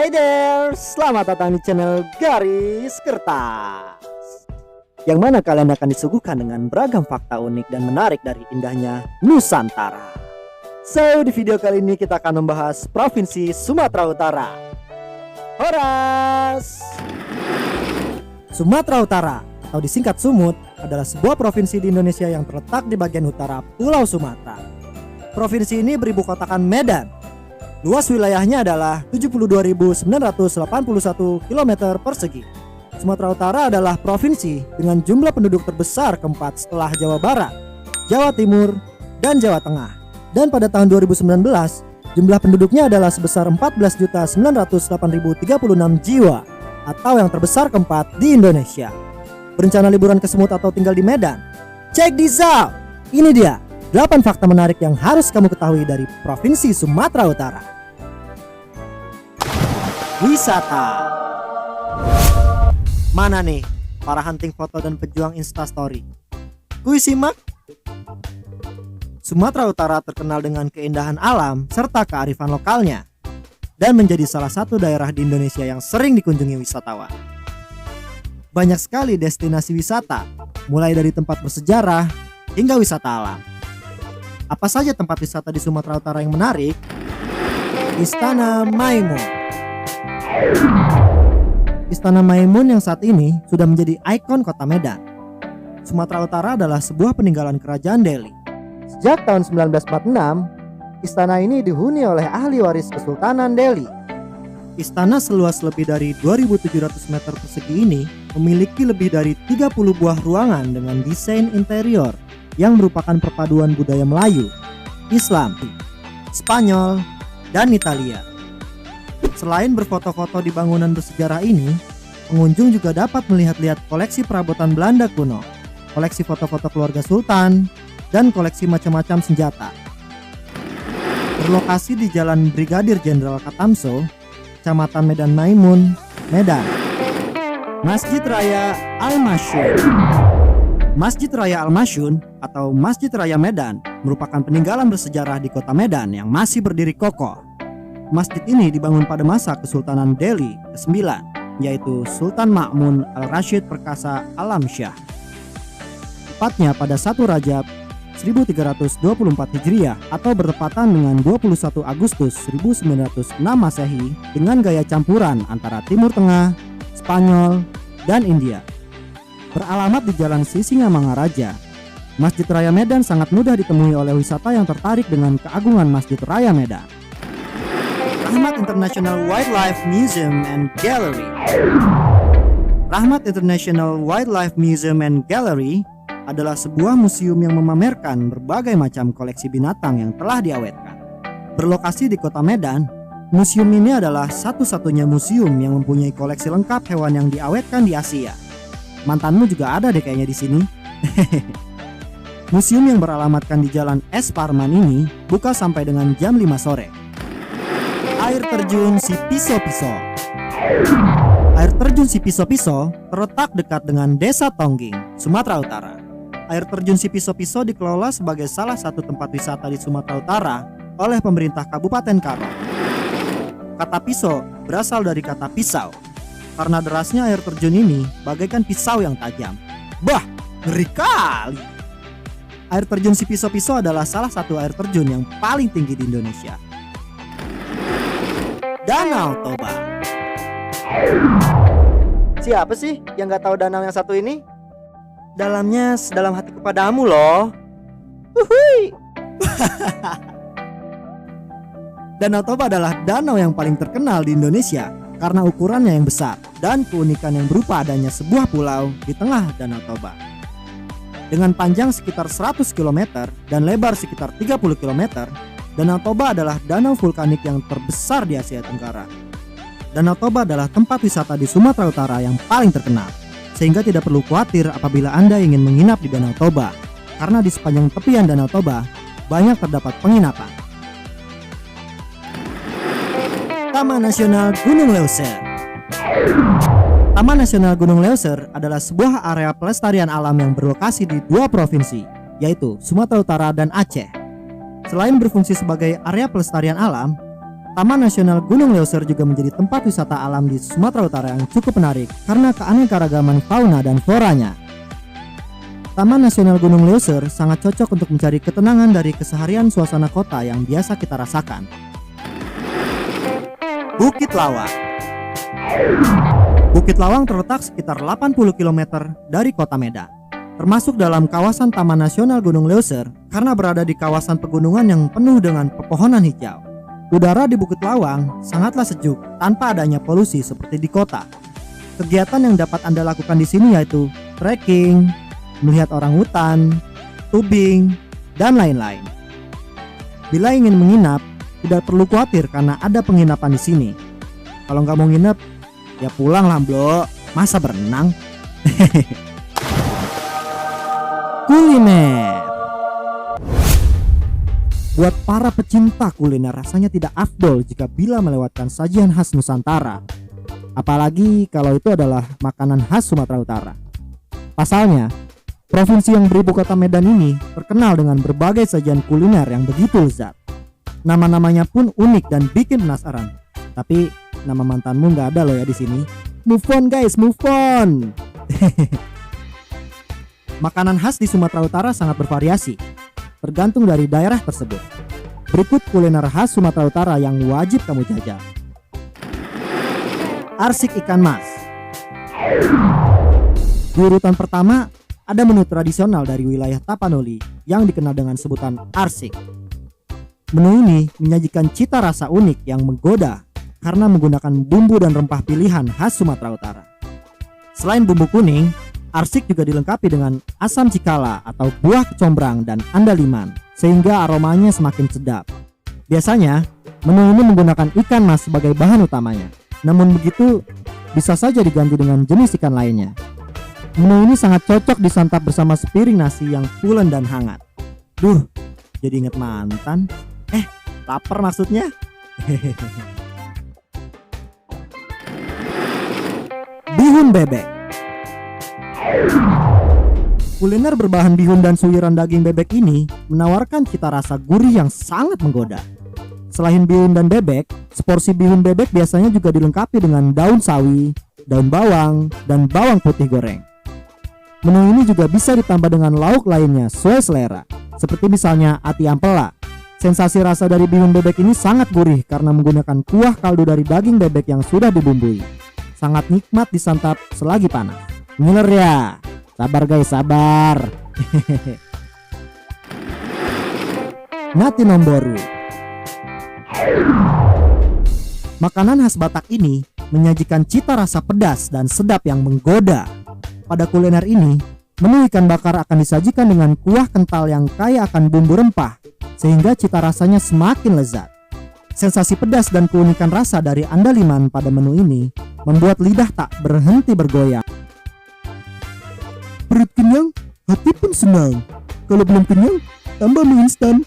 Hey there, selamat datang di channel Garis Kertas, yang mana kalian akan disuguhkan dengan beragam fakta unik dan menarik dari indahnya Nusantara. So, di video kali ini kita akan membahas Provinsi Sumatera Utara. Horas! Sumatera Utara, atau disingkat Sumut, adalah sebuah provinsi di Indonesia yang terletak di bagian utara Pulau Sumatera. Provinsi ini beribu kotakan Medan. Luas wilayahnya adalah 72.981 km persegi. Sumatera Utara adalah provinsi dengan jumlah penduduk terbesar keempat setelah Jawa Barat, Jawa Timur, dan Jawa Tengah. Dan pada tahun 2019, jumlah penduduknya adalah sebesar 14.908.036 jiwa, atau yang terbesar keempat di Indonesia. Berencana liburan ke Sumut atau tinggal di Medan? Check this out! Ini dia 8 fakta menarik yang harus kamu ketahui dari Provinsi Sumatera Utara. Wisata. Mana nih para hunting foto dan pejuang instastory? Kuy simak. Sumatera Utara terkenal dengan keindahan alam serta kearifan lokalnya, dan menjadi salah satu daerah di Indonesia yang sering dikunjungi wisatawan. Banyak sekali destinasi wisata, mulai dari tempat bersejarah hingga wisata alam. Apa saja tempat wisata di Sumatera Utara yang menarik? Istana Maimun. Istana Maimun yang saat ini sudah menjadi ikon kota Medan. Sumatera Utara adalah sebuah peninggalan kerajaan Delhi. Sejak tahun 1946, istana ini dihuni oleh ahli waris Kesultanan Delhi. Istana seluas lebih dari 2.700 meter persegi ini memiliki lebih dari 30 buah ruangan dengan desain interior yang merupakan perpaduan budaya Melayu, Islam, Spanyol, dan Italia. Selain berfoto-foto di bangunan bersejarah ini, pengunjung juga dapat melihat-lihat koleksi perabotan Belanda kuno, koleksi foto-foto keluarga Sultan, dan koleksi macam-macam senjata. Berlokasi di Jalan Brigadir Jenderal Katamso, Kecamatan Medan Maimun, Medan. Masjid Raya Al-Masyun. Masjid Raya Al-Masyun atau Masjid Raya Medan merupakan peninggalan bersejarah di kota Medan yang masih berdiri kokoh. Masjid ini dibangun pada masa Kesultanan Delhi ke-9, yaitu Sultan Ma'mun Al-Rashid Perkasa Alamsyah. Tepatnya pada 1 Rajab 1324 Hijriah atau bertepatan dengan 21 Agustus 1906 Masehi dengan gaya campuran antara Timur Tengah, Spanyol, dan India. Beralamat di Jalan Sisingamangaraja, Masjid Raya Medan sangat mudah ditemui oleh wisata yang tertarik dengan keagungan Masjid Raya Medan. Rahmat International Wildlife Museum and Gallery. Rahmat International Wildlife Museum and Gallery adalah sebuah museum yang memamerkan berbagai macam koleksi binatang yang telah diawetkan. Berlokasi di kota Medan, museum ini adalah satu-satunya museum yang mempunyai koleksi lengkap hewan yang diawetkan di Asia. Mantanmu juga ada deh kayaknya di sini. Museum yang beralamatkan di Jalan S. Parman ini buka sampai dengan jam 5 sore. Air terjun Sipiso-Piso. Air terjun Sipiso-Piso terletak dekat dengan Desa Tongging, Sumatera Utara. Air terjun Sipiso-Piso dikelola sebagai salah satu tempat wisata di Sumatera Utara oleh pemerintah Kabupaten Karo. Kata piso berasal dari kata pisau, karena derasnya air terjun ini bagaikan pisau yang tajam. Bah, ngeri kali. Air terjun Sipiso-Piso adalah salah satu air terjun yang paling tinggi di Indonesia. Danau Toba. Siapa sih yang gak tahu danau yang satu ini? Dalamnya sedalam hati kepadamu loh. Uhui. Danau Toba adalah danau yang paling terkenal di Indonesia karena ukurannya yang besar dan keunikan yang berupa adanya sebuah pulau di tengah Danau Toba. Dengan panjang sekitar 100 km dan lebar sekitar 30 km, Danau Toba adalah danau vulkanik yang terbesar di Asia Tenggara. Danau Toba adalah tempat wisata di Sumatera Utara yang paling terkenal, sehingga tidak perlu khawatir apabila Anda ingin menginap di Danau Toba, karena di sepanjang tepian Danau Toba banyak terdapat penginapan. Taman Nasional Gunung Leuser. Taman Nasional Gunung Leuser adalah sebuah area pelestarian alam yang berlokasi di 2 provinsi, yaitu Sumatera Utara dan Aceh. Selain berfungsi sebagai area pelestarian alam, Taman Nasional Gunung Leuser juga menjadi tempat wisata alam di Sumatera Utara yang cukup menarik karena keanekaragaman fauna dan floranya. Taman Nasional Gunung Leuser sangat cocok untuk mencari ketenangan dari keseharian suasana kota yang biasa kita rasakan. Bukit Lawang. Bukit Lawang terletak sekitar 80 km dari kota Medan, termasuk dalam kawasan Taman Nasional Gunung Leuser karena berada di kawasan pegunungan yang penuh dengan pepohonan hijau. Udara di Bukit Lawang sangatlah sejuk tanpa adanya polusi seperti di kota. Kegiatan yang dapat Anda lakukan di sini yaitu trekking, melihat orangutan, tubing, dan lain-lain. Bila ingin menginap, tidak perlu khawatir karena ada penginapan di sini. Kalau nggak mau nginep, ya pulang lah bro, masa berenang? Kuliner. Buat para pecinta kuliner rasanya tidak afdol jika bila melewatkan sajian khas Nusantara. Apalagi kalau itu adalah makanan khas Sumatera Utara. Pasalnya, provinsi yang beribu kota Medan ini terkenal dengan berbagai sajian kuliner yang begitu lezat. Nama-namanya pun unik dan bikin penasaran. Tapi nama mantanmu nggak ada loh ya di sini. Move on guys, move on. Makanan khas di Sumatera Utara sangat bervariasi, tergantung dari daerah tersebut. Berikut kuliner khas Sumatera Utara yang wajib kamu jajal. Arsik ikan mas. Di urutan pertama ada menu tradisional dari wilayah Tapanuli yang dikenal dengan sebutan arsik. Menu ini menyajikan cita rasa unik yang menggoda karena menggunakan bumbu dan rempah pilihan khas Sumatera Utara. Selain bumbu kuning, arsik juga dilengkapi dengan asam cikala atau buah kecombrang dan andaliman sehingga aromanya semakin sedap. Biasanya, menu ini menggunakan ikan mas sebagai bahan utamanya. Namun begitu, bisa saja diganti dengan jenis ikan lainnya. Menu ini sangat cocok disantap bersama sepiring nasi yang pulen dan hangat. Duh, jadi inget mantan. Lapar maksudnya. Bihun bebek. Kuliner berbahan bihun dan suiran daging bebek ini menawarkan cita rasa gurih yang sangat menggoda. Selain bihun dan bebek, seporsi bihun bebek biasanya juga dilengkapi dengan daun sawi, daun bawang, dan bawang putih goreng. Menu ini juga bisa ditambah dengan lauk lainnya sesuai selera, seperti misalnya ati ampela. Sensasi rasa dari bihun bebek ini sangat gurih karena menggunakan kuah kaldu dari daging bebek yang sudah dibumbui. Sangat nikmat disantap selagi panas. Ngiler ya? Sabar guys, sabar. Nasi Nomboru. Makanan khas Batak ini menyajikan cita rasa pedas dan sedap yang menggoda. Pada kuliner ini, menu ikan bakar akan disajikan dengan kuah kental yang kaya akan bumbu rempah, sehingga cita rasanya semakin lezat. Sensasi pedas dan keunikan rasa dari andaliman pada menu ini membuat lidah tak berhenti bergoyang. Perut kenyang, hati pun senang. Kalau belum kenyang, tambah mie instan.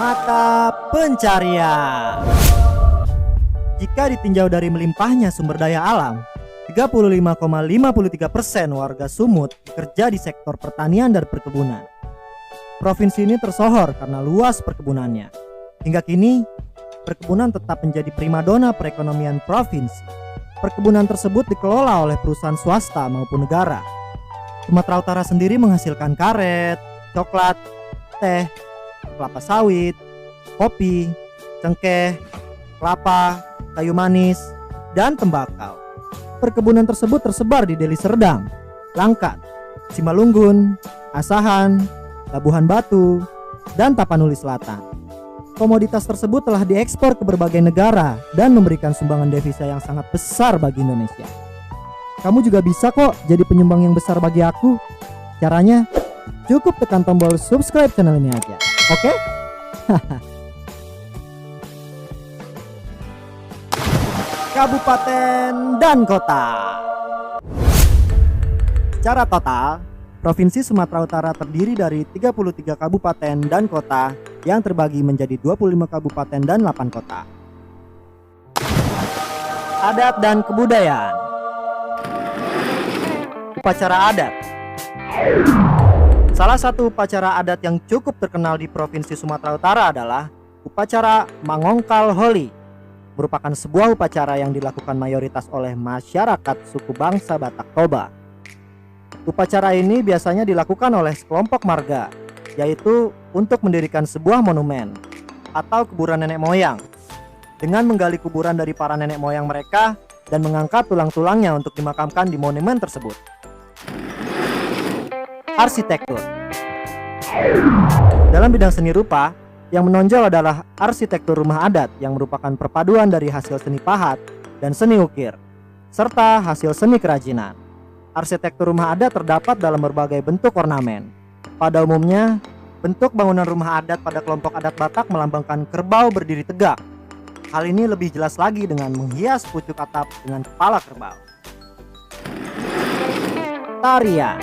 Mata pencarian. Jika ditinjau dari melimpahnya sumber daya alam, 35,53% warga Sumut bekerja di sektor pertanian dan perkebunan. Provinsi ini tersohor karena luas perkebunannya. Hingga kini, perkebunan tetap menjadi primadona perekonomian provinsi. Perkebunan tersebut dikelola oleh perusahaan swasta maupun negara. Sumatera Utara sendiri menghasilkan karet, coklat, teh, kelapa sawit, kopi, cengkeh, kelapa, kayu manis, dan tembakau. Perkebunan tersebut tersebar di Deli Serdang, Langkat, Simalungun, Asahan, Labuhan Batu, dan Tapanuli Selatan. Komoditas tersebut telah diekspor ke berbagai negara dan memberikan sumbangan devisa yang sangat besar bagi Indonesia. Kamu juga bisa kok jadi penyumbang yang besar bagi aku. Caranya, cukup tekan tombol subscribe channel ini aja. Oke? Kabupaten dan kota. Secara total, Provinsi Sumatera Utara terdiri dari 33 kabupaten dan kota yang terbagi menjadi 25 kabupaten dan 8 kota. Adat dan kebudayaan. Upacara adat. Salah satu upacara adat yang cukup terkenal di Provinsi Sumatera Utara adalah upacara Mangongkal Holi, merupakan sebuah upacara yang dilakukan mayoritas oleh masyarakat suku bangsa Batak Toba. Upacara ini biasanya dilakukan oleh sekelompok marga, yaitu untuk mendirikan sebuah monumen atau kuburan nenek moyang, dengan menggali kuburan dari para nenek moyang mereka dan mengangkat tulang-tulangnya untuk dimakamkan di monumen tersebut. Arsitektur. Dalam bidang seni rupa, yang menonjol adalah arsitektur rumah adat yang merupakan perpaduan dari hasil seni pahat dan seni ukir, serta hasil seni kerajinan. Arsitektur rumah adat terdapat dalam berbagai bentuk ornamen. Pada umumnya, bentuk bangunan rumah adat pada kelompok adat Batak melambangkan kerbau berdiri tegak. Hal ini lebih jelas lagi dengan menghias pucuk atap dengan kepala kerbau. Tarian.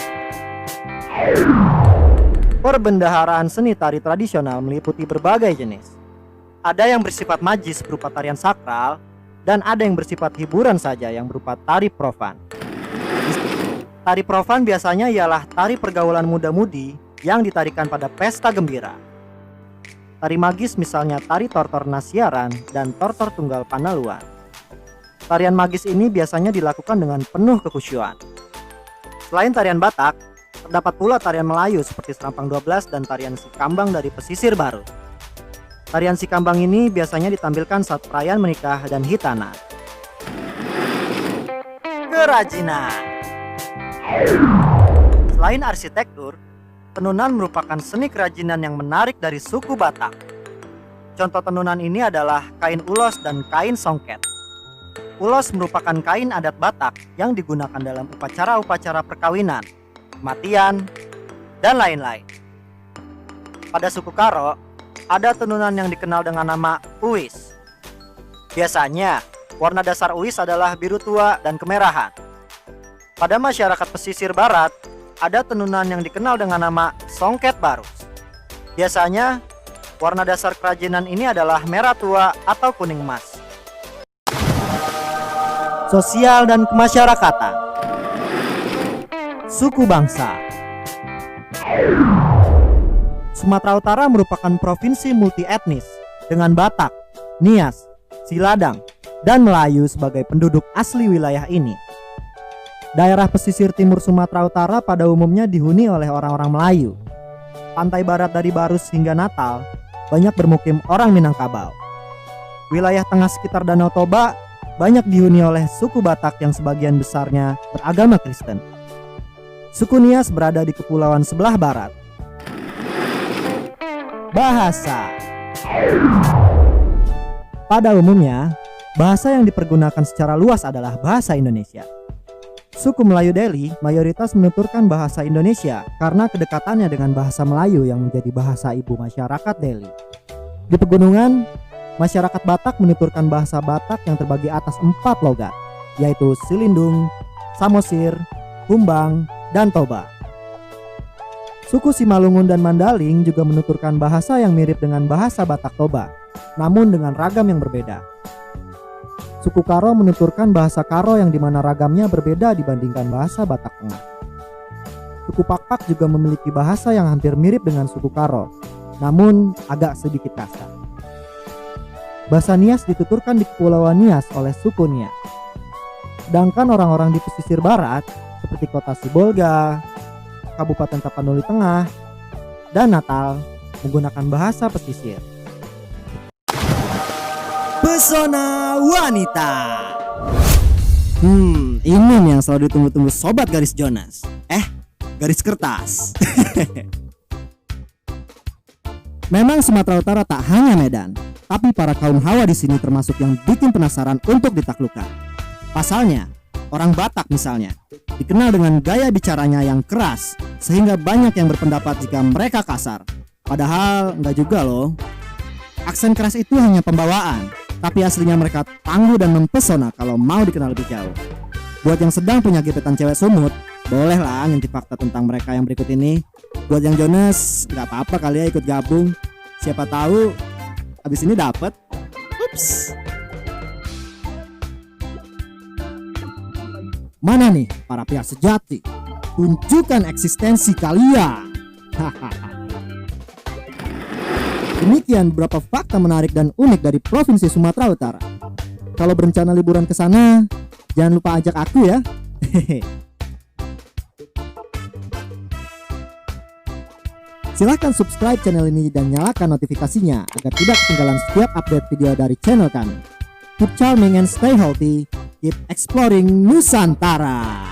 Perbendaharaan seni tari tradisional meliputi berbagai jenis. Ada yang bersifat magis berupa tarian sakral, dan ada yang bersifat hiburan saja yang berupa tari profan. Tari profan biasanya ialah tari pergaulan muda-mudi yang ditarikan pada pesta gembira. Tari magis misalnya tari tortor Nasiaran dan tortor tunggal Panaluan. Tarian magis ini biasanya dilakukan dengan penuh kekhusyuan. Selain tarian Batak, terdapat pula tarian Melayu seperti Serampang 12 dan tarian Sikambang dari pesisir Baru. Tarian Sikambang ini biasanya ditampilkan saat perayaan menikah dan hitana. Kerajinan. Selain arsitektur, tenunan merupakan seni kerajinan yang menarik dari suku Batak. Contoh tenunan ini adalah kain ulos dan kain songket. Ulos merupakan kain adat Batak yang digunakan dalam upacara-upacara perkawinan, kematian, dan lain-lain. Pada suku Karo, ada tenunan yang dikenal dengan nama uis. Biasanya, warna dasar uis adalah biru tua dan kemerahan. Pada masyarakat pesisir barat, ada tenunan yang dikenal dengan nama songket barus. Biasanya, warna dasar kerajinan ini adalah merah tua atau kuning emas. Sosial dan kemasyarakatan. Suku bangsa. Sumatera Utara merupakan provinsi multi etnis dengan Batak, Nias, Siladang, dan Melayu sebagai penduduk asli wilayah ini. Daerah pesisir timur Sumatera Utara pada umumnya dihuni oleh orang-orang Melayu. Pantai barat dari Barus hingga Natal banyak bermukim orang Minangkabau. Wilayah tengah sekitar Danau Toba banyak dihuni oleh suku Batak yang sebagian besarnya beragama Kristen. Suku Nias berada di kepulauan sebelah barat. Bahasa. Pada umumnya, bahasa yang dipergunakan secara luas adalah bahasa Indonesia. Suku Melayu Deli mayoritas menuturkan bahasa Indonesia karena kedekatannya dengan bahasa Melayu yang menjadi bahasa ibu masyarakat Deli. Di pegunungan, masyarakat Batak menuturkan bahasa Batak yang terbagi atas 4 logat, yaitu Silindung, Samosir, Humbang, dan Toba. Suku Simalungun dan Mandaling juga menuturkan bahasa yang mirip dengan bahasa Batak Toba, namun dengan ragam yang berbeda. Suku Karo menuturkan bahasa Karo yang dimana ragamnya berbeda dibandingkan bahasa Batak Tengah. Suku Pakpak juga memiliki bahasa yang hampir mirip dengan suku Karo, namun agak sedikit kasar. Bahasa Nias dituturkan di Kepulauan Nias oleh suku Nias. Sedangkan orang-orang di pesisir barat seperti kota Sibolga, Kabupaten Tapanuli Tengah, dan Natal menggunakan bahasa pesisir. Pesona wanita. Ini nih yang selalu ditunggu-tunggu sobat garis Jonas. Garis kertas. Memang Sumatera Utara tak hanya Medan, tapi para kaum Hawa di sini termasuk yang bikin penasaran untuk ditaklukkan. Pasalnya, orang Batak misalnya dikenal dengan gaya bicaranya yang keras, sehingga banyak yang berpendapat jika mereka kasar. Padahal enggak juga loh. Aksen keras itu hanya pembawaan, tapi aslinya mereka tangguh dan mempesona kalau mau dikenal lebih jauh. Buat yang sedang punya gebetan cewek sumut, bolehlah ngintip fakta tentang mereka yang berikut ini. Buat yang Jonas, nggak apa-apa kali ya ikut gabung. Siapa tahu abis ini dapet. Ups. Mana nih para pihak sejati? Tunjukkan eksistensi kalian. Demikian beberapa fakta menarik dan unik dari Provinsi Sumatera Utara. Kalau berencana liburan ke sana, jangan lupa ajak aku ya. Silahkan subscribe channel ini dan nyalakan notifikasinya agar tidak ketinggalan setiap update video dari channel kami. Keep charming and stay healthy. Keep exploring Nusantara.